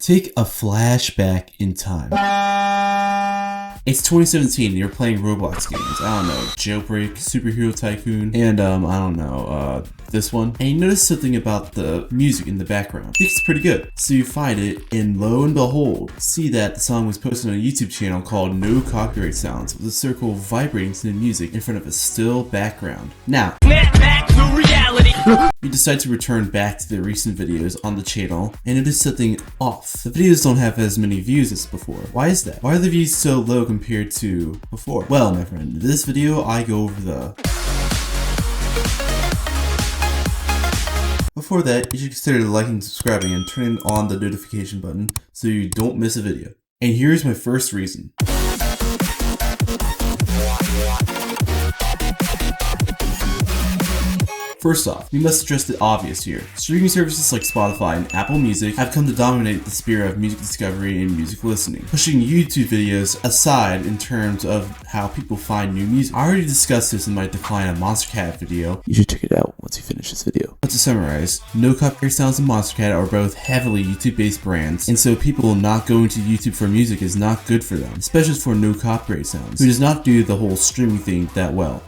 Take a flashback in time. It's 2017 and you're playing Roblox games. I don't know, Jailbreak, Superhero Tycoon, and I don't know, this one. And you notice something about the music in the background. I think it's pretty good. So you find it, and lo and behold, see that the song was posted on a YouTube channel called No Copyright Sounds, with a circle vibrating to the music in front of a still background. Now, back to reality. You decide to return back to the recent videos on the channel and notice something off. The videos don't have as many views as before. Why is that? Why are the views so low compared to before? Well, my friend, in this video I go over the... Before that, you should consider liking, subscribing, and turning on the notification button so you don't miss a video. And here's my first reason. First off, we must address the obvious here. Streaming services like Spotify and Apple Music have come to dominate the sphere of music discovery and music listening, pushing YouTube videos aside in terms of how people find new music. I already discussed this in my Decline on Monster Cat video. You should check it out once you finish this video. But to summarize, No Copyright Sounds and Monster Cat are both heavily YouTube-based brands, and so people not going to YouTube for music is not good for them, especially for No Copyright Sounds, who does not do the whole streaming thing that well.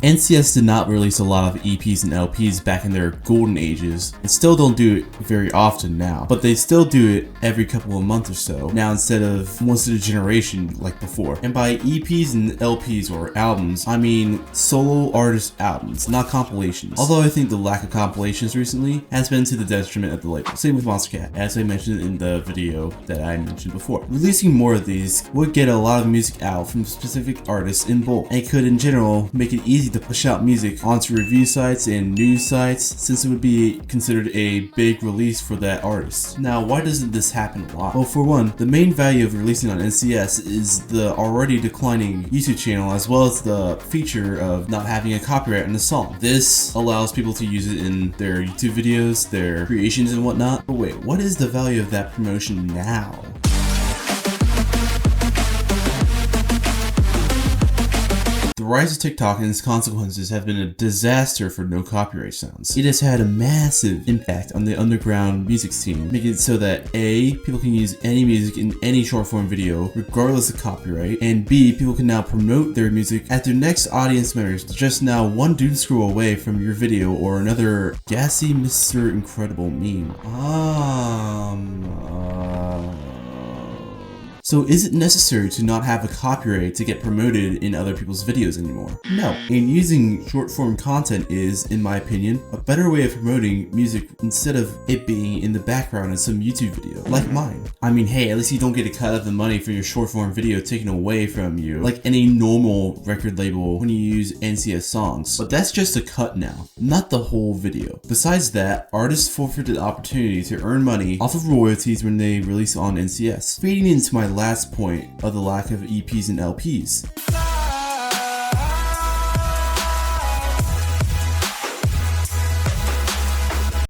NCS did not release a lot of EPs and LPs back in their golden ages, and still don't do it very often now, but they still do it every couple of months or so now instead of once in a generation like before. And by EPs and LPs or albums, I mean solo artist albums, not compilations. Although I think the lack of compilations recently has been to the detriment of the label. Same with Monster Cat, as I mentioned in the video that I mentioned before. Releasing more of these would get a lot of music out from specific artists in bulk, and could in general make it easy to push out music onto review sites and news sites, since it would be considered a big release for that artist. Now, why doesn't this happen a lot? Well, for one, the main value of releasing on NCS is the already declining YouTube channel, as well as the feature of not having a copyright on the song. This allows people to use it in their YouTube videos, their creations and whatnot. But wait, what is the value of that promotion now? The rise of TikTok and its consequences have been a disaster for No Copyright Sounds. It has had a massive impact on the underground music scene, making it so that A, people can use any music in any short form video regardless of copyright, and B, people can now promote their music at their next audience members, just now one doom scroll away from your video or another gassy Mr. Incredible meme. So is it necessary to not have a copyright to get promoted in other people's videos anymore? No. And using short form content is, in my opinion, a better way of promoting music instead of it being in the background in some YouTube video, like mine. I mean, hey, at least you don't get a cut of the money for your short form video taken away from you, like any normal record label when you use NCS songs. But that's just a cut now, not the whole video. Besides that, artists forfeit the opportunity to earn money off of royalties when they release on NCS. Feeding into my last point of the lack of EPs and LPs.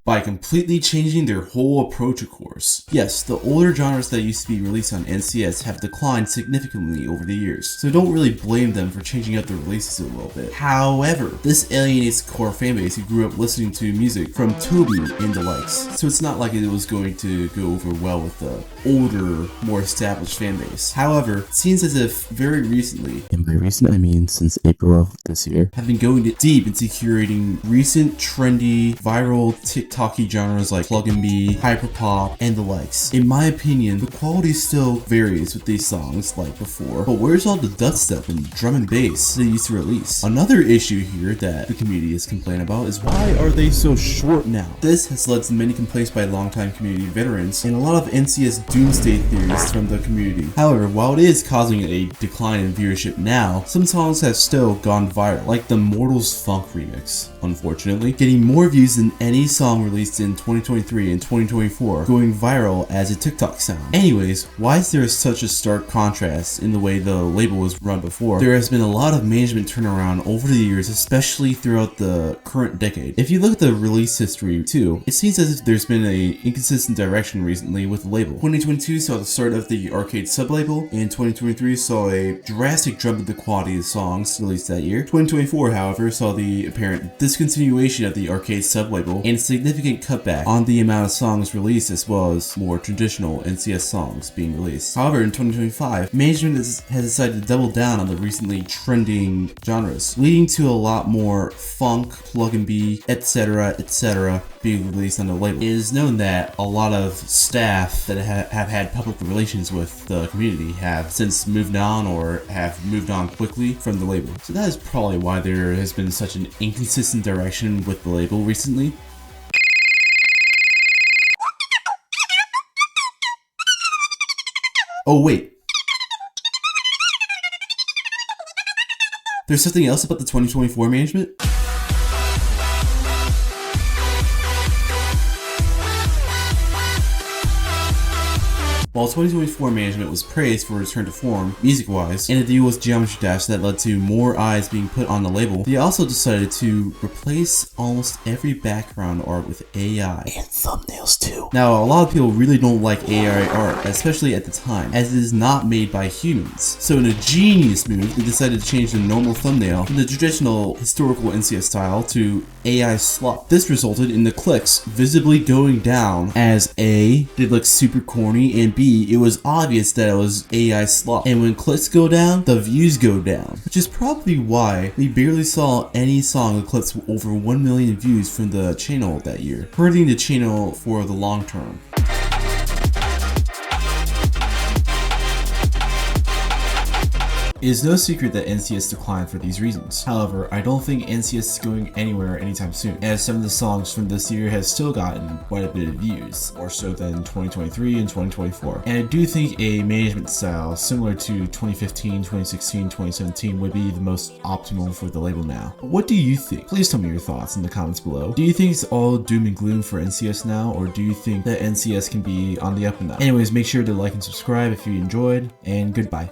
By completely changing their whole approach, of course. Yes, the older genres that used to be released on NCS have declined significantly over the years, so don't really blame them for changing up the releases a little bit. However, this alienates the core fanbase who grew up listening to music from Toby and the likes, so it's not like it was going to go over well with the older, more established fanbase. However, it seems as if very recently, and by recent I mean since April of this year, have been going deep into curating recent, trendy, viral TikTok-y genres like plug and be, hyperpop, and the likes. In my opinion, the quality still varies with these songs like before, but where's all the dubstep and drum and bass they used to release? Another issue here that the community has complained about is why are they so short now? This has led to many complaints by longtime community veterans and a lot of NCS doomsday theories from the community. However, while it is causing a decline in viewership now, some songs have still gone viral, like the Mortals Funk remix, unfortunately, getting more views than any song song released in 2023 and 2024 going viral as a TikTok sound. Anyways, why is there such a stark contrast in the way the label was run before? There has been a lot of management turnaround over the years, especially throughout the current decade. If you look at the release history too, it seems as if there's been a inconsistent direction recently with the label. 2022 saw the start of the arcade sublabel, and 2023 saw a drastic jump in the quality of songs released that year. 2024, however, saw the apparent discontinuation of the arcade sublabel and a significant cutback on the amount of songs released, as well as more traditional NCS songs being released. However, in 2025, management has decided to double down on the recently trending genres, leading to a lot more funk, plug and B, etc. being released on the label. It is known that a lot of staff that have had public relations with the community have since moved on or have moved on quickly from the label. So that is probably why there has been such an inconsistent direction with the label recently. Oh wait. There's something else about the 2024 management? While 2024 management was praised for return to form, music-wise, and a deal with Geometry Dash that led to more eyes being put on the label, they also decided to replace almost every background art with AI. And thumbnails too. Now, a lot of people really don't like AI art, especially at the time, as it is not made by humans. So in a genius move, they decided to change the normal thumbnail from the traditional historical NCS style to AI slop. This resulted in the clicks visibly going down as A, they look super corny, and B, it was obvious that it was AI slop. And when clicks go down, the views go down. Which is probably why we barely saw any song with clips over 1 million views from the channel that year, hurting the channel for the long term. It is no secret that NCS declined for these reasons. However, I don't think NCS is going anywhere anytime soon, as some of the songs from this year has still gotten quite a bit of views, more so than 2023 and 2024. And I do think a management style similar to 2015, 2016, 2017 would be the most optimal for the label now. But what do you think? Please tell me your thoughts in the comments below. Do you think it's all doom and gloom for NCS now, or do you think that NCS can be on the up and up? Anyways, make sure to like and subscribe if you enjoyed, and goodbye.